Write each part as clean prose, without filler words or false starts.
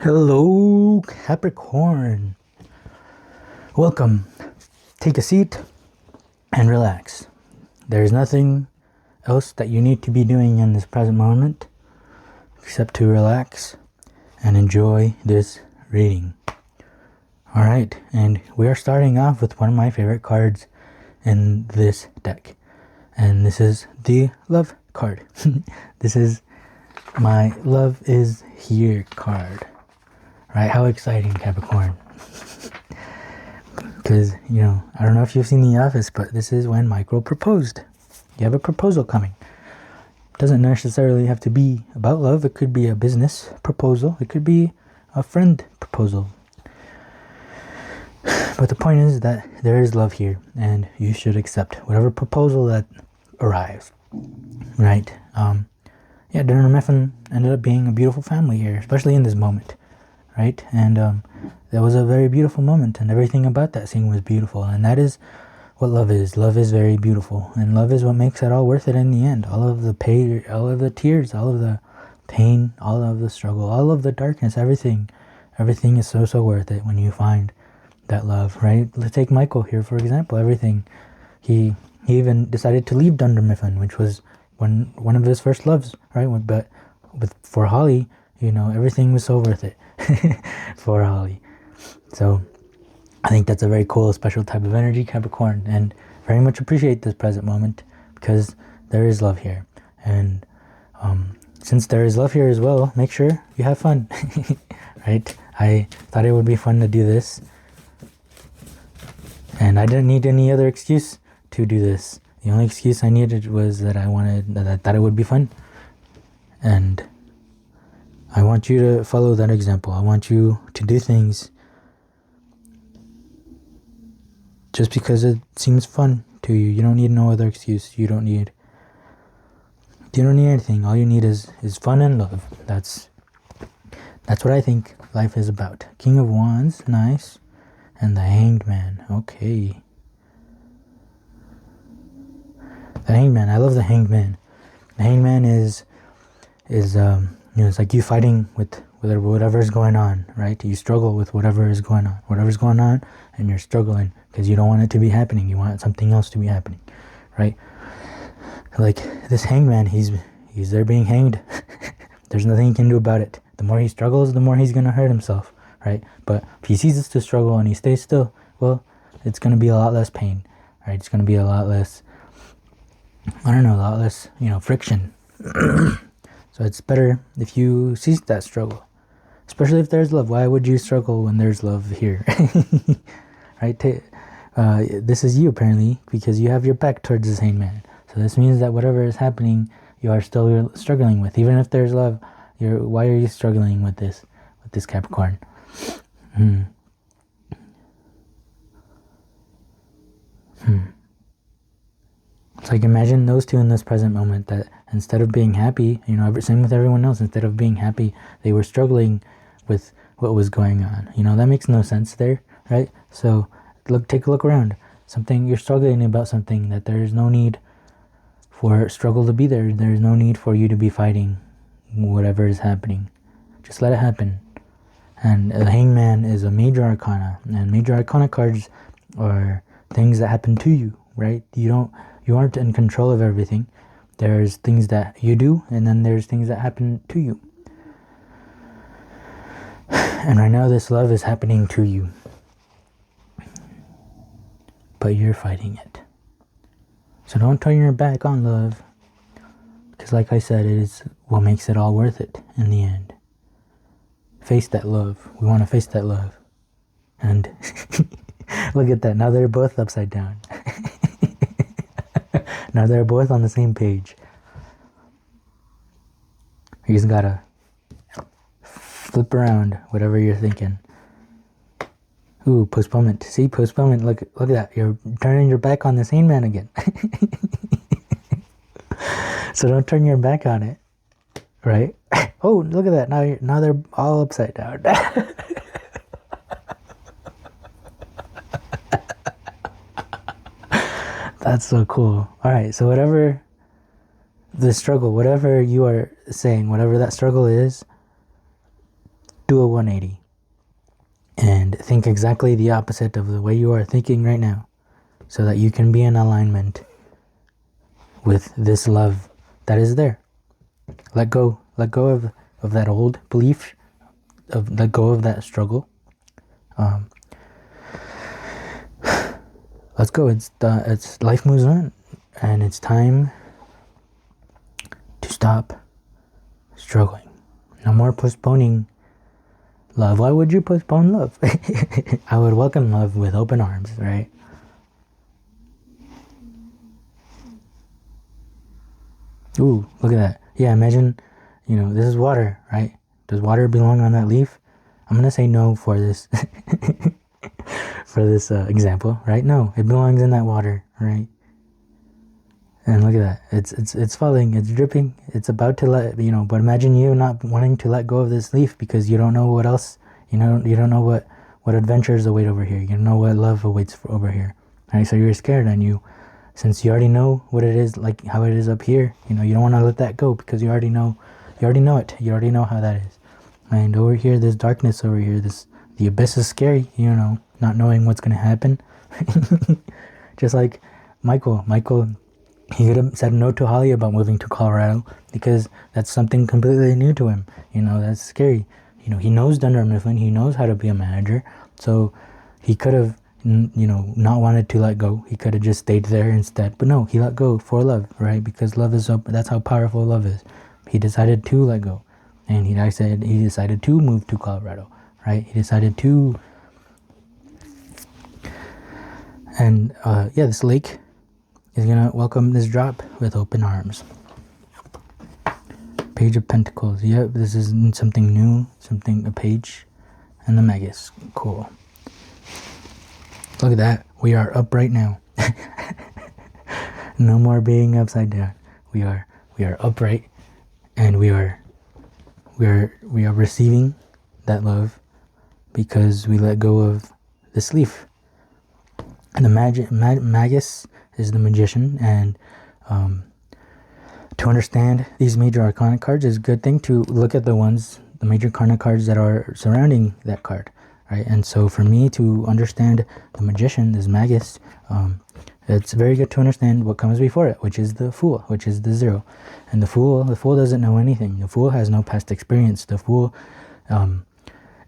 Hello, Capricorn. Welcome. Take a seat and relax. There's nothing else that you need to be doing in this present moment except to relax and enjoy this reading. Alright, and we are starting off with one of my favorite cards in this deck. And this is the Love card. This is my Love is Here card. Right? How exciting, Capricorn. Because, I don't know if you've seen The Office, but this is when Michael proposed. You have a proposal coming. It doesn't necessarily have to be about love. It could be a business proposal. It could be a friend proposal. But the point is that there is love here, and you should accept whatever proposal that arrives. Right? Dunder Mifflin ended up being a beautiful family here, especially in this moment. Right? And that was a very beautiful moment, and everything about that scene was beautiful, and that is what love is. Love is very beautiful, and love is what makes it all worth it in the end. All of the pain, all of the tears, all of the pain, all of the struggle, all of the darkness, everything is so worth it when you find that love, right? Let's take Michael here, for example. Everything, he even decided to leave Dunder Mifflin, which was one of his first loves, right? But for Holly, everything was so worth it. For Holly. So I think that's a very cool, special type of energy, Capricorn, and very much appreciate this present moment because there is love here. And since there is love here as well, make sure you have fun. Right? I thought it would be fun to do this, and I didn't need any other excuse to do this. The only excuse I needed was that I thought it would be fun, and I want you to follow that example. I want you to do things just because it seems fun to you. You don't need no other excuse. You don't need anything. All you need is fun and love. That's what I think life is about. King of Wands, nice. And the Hanged Man. Okay. The Hanged Man. I love the Hanged Man. The Hanged Man is it's like you fighting with whatever's going on, right? You struggle with whatever is going on. Whatever's going on, and you're struggling because you don't want it to be happening. You want something else to be happening, right? Like this Hanged Man, he's there being hanged. There's nothing he can do about it. The more he struggles, the more he's going to hurt himself, right? But if he ceases to struggle and he stays still, well, it's going to be a lot less pain, right? It's going to be a lot less, friction. So it's better if you cease that struggle, especially if there's love. Why would you struggle when there's love here? Right? This is you, apparently, because you have your back towards this Hanged Man. So this means that whatever is happening, you are still struggling with. Even if there's love, why are you struggling with this Capricorn? It's like, imagine those two in this present moment, that instead of being happy, same with everyone else, instead of being happy, they were struggling with what was going on. That makes no sense there, right? So take a look around. You're struggling about something that there's no need for struggle to be there. There's no need for you to be fighting whatever is happening. Just let it happen. And the Hanged Man is a major arcana, and major arcana cards are things that happen to you, right? You aren't in control of everything. There's things that you do, and then there's things that happen to you. And right now this love is happening to you, but you're fighting it. So don't turn your back on love, because like I said, it is what makes it all worth it in the end. Face that love. We want to face that love. And look at that. Now they're both upside down. Now they're both on the same page. You just gotta flip around whatever you're thinking. Ooh, postponement. See, postponement. Look at that. You're turning your back on this Hanged Man again. So don't turn your back on it, right? Oh, look at that. Now they're all upside down. That's so cool. All right, so whatever the struggle, whatever you are saying, whatever that struggle is, do a 180 and think exactly the opposite of the way you are thinking right now, so that you can be in alignment with this love that is there. Let go of that old belief, let go of that struggle. Let's go. It's life moves on, and it's time to stop struggling. No more postponing love. Why would you postpone love? I would welcome love with open arms, right? Ooh, look at that. Yeah, imagine, this is water, right? Does water belong on that leaf? I'm going to say no for this for this example, right? No, it belongs in that water, right? And look at that. It's falling, it's dripping, it's about to but imagine you not wanting to let go of this leaf because you don't know what else, you don't know what adventures await over here. You don't know what love awaits over here, right? So you're scared, and since you already know what it is, like how it is up here, you don't want to let that go because you already know it. You already know how that is. And over here, there's darkness over here. The abyss is scary, not knowing what's going to happen. Just like Michael, he could have said no to Holly about moving to Colorado because that's something completely new to him. That's scary. He knows Dunder Mifflin. He knows how to be a manager. So he could have, not wanted to let go. He could have just stayed there instead. But no, he let go for love, right? Because love is that's how powerful love is. He decided to let go. And he decided to move to Colorado, right? He decided to. And this lake is going to welcome this drop with open arms. Page of Pentacles. Yep, this is something new, a page. And the Magus. Cool. Look at that. We are upright now. No more being upside down. We are upright, and we are receiving that love because we let go of this leaf. And the Magus is the magician, and to understand these major arcana cards is a good thing to look at the major arcana cards that are surrounding that card, right? And so for me to understand the magician, this Magus, it's very good to understand what comes before it, which is the Fool, which is the Zero. And the Fool doesn't know anything. The Fool has no past experience. The Fool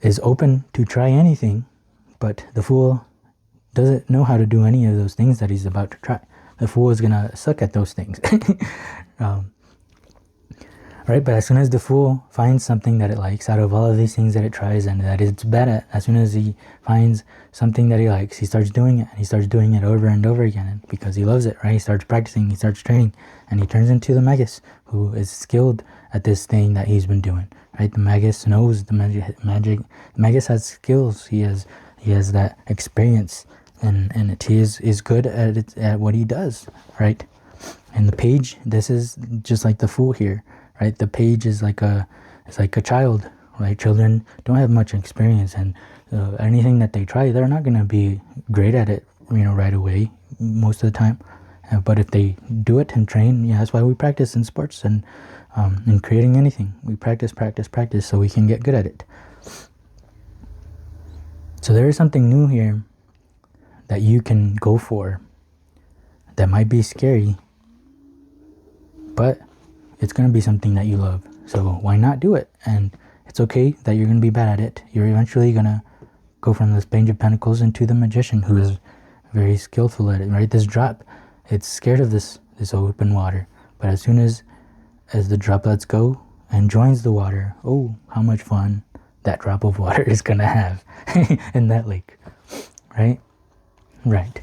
is open to try anything, but the Fool doesn't know how to do any of those things that he's about to try. The Fool is going to suck at those things. Right? But as soon as the Fool finds something that it likes out of all of these things that it tries and that it's bad at, as soon as he finds something that he likes, he starts doing it. And he starts doing it over and over again because he loves it, right? He starts practicing, he starts training, and he turns into the Magus, who is skilled at this thing that he's been doing, right? The Magus knows the magic. The Magus has skills. He has that experience, and he is good at what he does, right? And the Page, this is just like the Fool here, right? The Page is like a child, right? Children don't have much experience, and anything that they try, they're not going to be great at it, right away most of the time. But if they do it and train, that's why we practice in sports and in creating anything. We practice so we can get good at it. So there is something new here that you can go for that might be scary, but it's going to be something that you love. So why not do it? And it's okay that you're going to be bad at it. You're eventually going to go from this Page of Pentacles into the Magician, who is very skillful at it, right? This drop, it's scared of this open water. But as soon as the drop lets go and joins the water, oh, how much fun that drop of water is going to have in that lake, right? Right.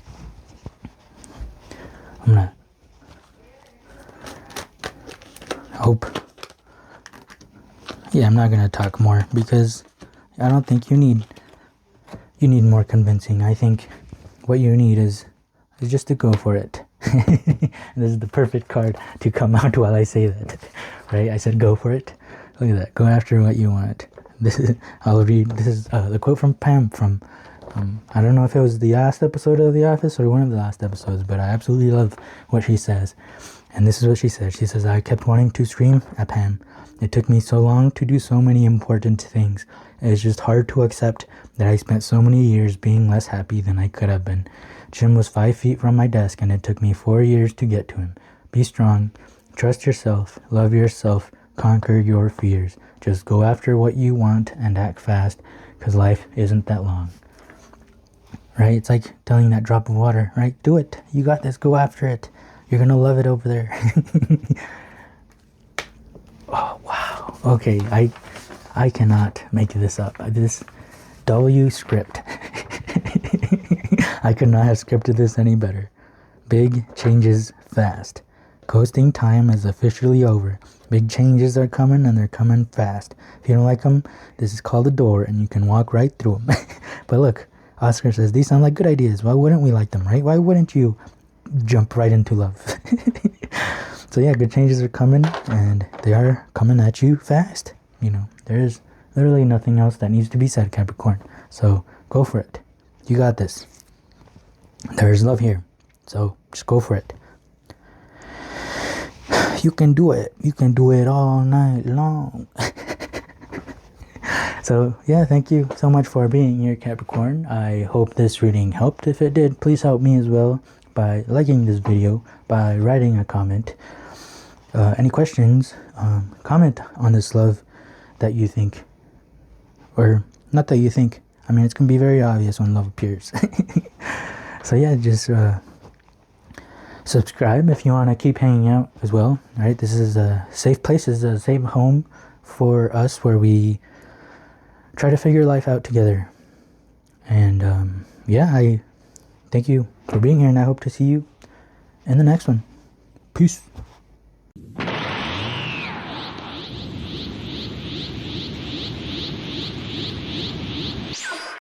I'm going to hope. Yeah, I'm not going to talk more because I don't think you need more convincing. I think what you need is just to go for it. This is the perfect card to come out while I say that, right? I said go for it. Look at that. Go after what you want. I'll read. This is the quote from Pam from, I don't know if it was the last episode of The Office or one of the last episodes, but I absolutely love what she says. And this is what she says. She says, I kept wanting to scream at Pam. It took me so long to do so many important things. It's just hard to accept that I spent so many years being less happy than I could have been. Jim was 5 feet from my desk, and it took me 4 years to get to him. Be strong. Trust yourself. Love yourself. Conquer your fears. Just go after what you want and act fast, because life isn't that long. Right? It's like telling that drop of water, right? Do it. You got this. Go after it. You're going to love it over there. Oh, wow. Okay, I cannot make this up. This W script. I could not have scripted this any better. Big changes fast. Coasting time is officially over. Big changes are coming, and they're coming fast. If you don't like them, this is called a door, and you can walk right through them. But look, Oscar says, these sound like good ideas. Why wouldn't we like them, right? Why wouldn't you jump right into love? So yeah, good changes are coming, and they are coming at you fast. You know, there's literally nothing else that needs to be said, Capricorn. So go for it. You got this. There's love here. So just go for it. You can do it. You can do it all night long. So yeah, thank you so much for being here, Capricorn. I hope this reading helped. If it did, please help me as well by liking this video, by writing a comment. Any questions, comment on this love that you think, or not that you think. I mean, it's going to be very obvious when love appears. So yeah, just subscribe if you want to keep hanging out as well. Right, this is a safe place. This is a safe home for us, where we try to figure life out together. And yeah, I thank you for being here, and I hope to see you in the next one. Peace.